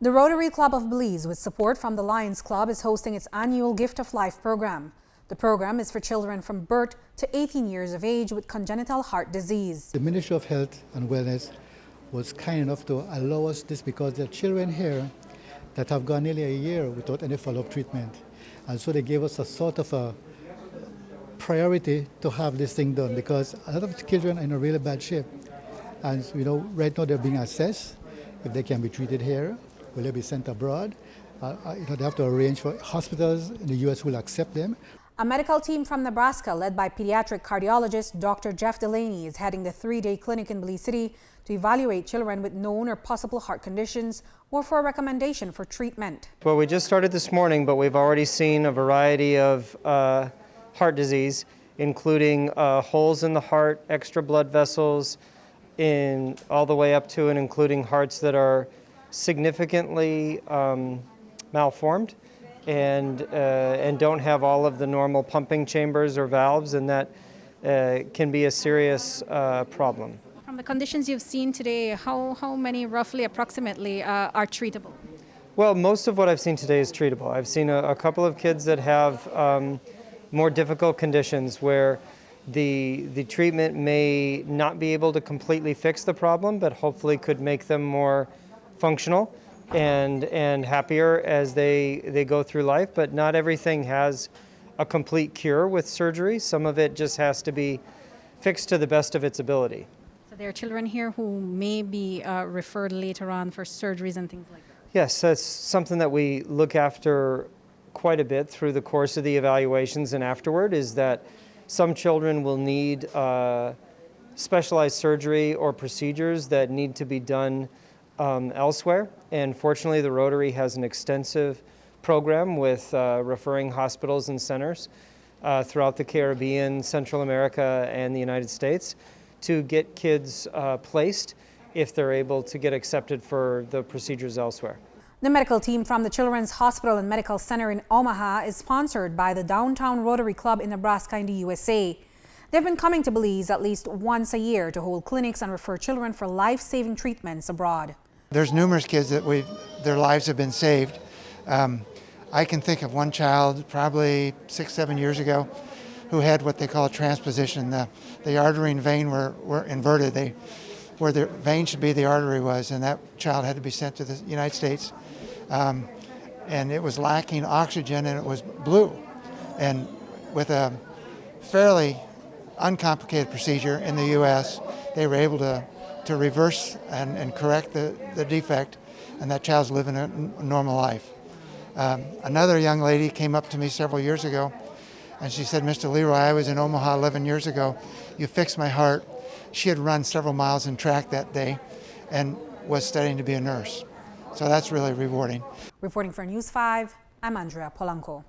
The Rotary Club of Belize, with support from the Lions Club, is hosting its annual Gift of Life program. The program is for children from birth to 18 years of age with congenital heart disease. The Ministry of Health and Wellness was kind enough to allow us this because there are children here that have gone nearly a year without any follow-up treatment. And so they gave us a sort of a priority to have this thing done because a lot of children are in a really bad shape. And right now they're being assessed if they can be treated here. Will they be sent abroad? They have to arrange for hospitals in the U.S. who will accept them. A medical team from Nebraska, led by pediatric cardiologist Dr. Jeff Delaney, is heading the 3-day clinic in Belize City to evaluate children with known or possible heart conditions or for a recommendation for treatment. Well, we just started this morning, but we've already seen a variety of heart disease, including holes in the heart, extra blood vessels, all the way up to and including hearts that are significantly malformed and don't have all of the normal pumping chambers or valves, and that can be a serious problem. From the conditions you've seen today, how many roughly, approximately, are treatable? Well, most of what I've seen today is treatable. I've seen a couple of kids that have more difficult conditions where the treatment may not be able to completely fix the problem, but hopefully could make them more functional and happier as they go through life. But not everything has a complete cure with surgery. Some of it just has to be fixed to the best of its ability. So there are children here who may be referred later on for surgeries and things like that? Yes, that's something that we look after quite a bit through the course of the evaluations and afterward, is that some children will need specialized surgery or procedures that need to be done elsewhere. And fortunately, the Rotary has an extensive program with referring hospitals and centers throughout the Caribbean, Central America, and the United States to get kids placed if they're able to get accepted for the procedures elsewhere. The medical team from the Children's Hospital and Medical Center in Omaha is sponsored by the Downtown Rotary Club in Nebraska in the USA. They've been coming to Belize at least once a year to hold clinics and refer children for life-saving treatments abroad. There's numerous kids that their lives have been saved. I can think of one child probably 6-7 years ago who had what they call a transposition. The artery and vein were inverted. Where the vein should be, the artery was, and that child had to be sent to the United States. And it was lacking oxygen and it was blue. And with a fairly uncomplicated procedure in the U.S., they were able to reverse and correct the defect, and that child's living a normal life. Another young lady came up to me several years ago, and she said, "Mr. Leroy, I was in Omaha 11 years ago. You fixed my heart." She had run several miles in track that day and was studying to be a nurse. So that's really rewarding. Reporting for News 5, I'm Andrea Polanco.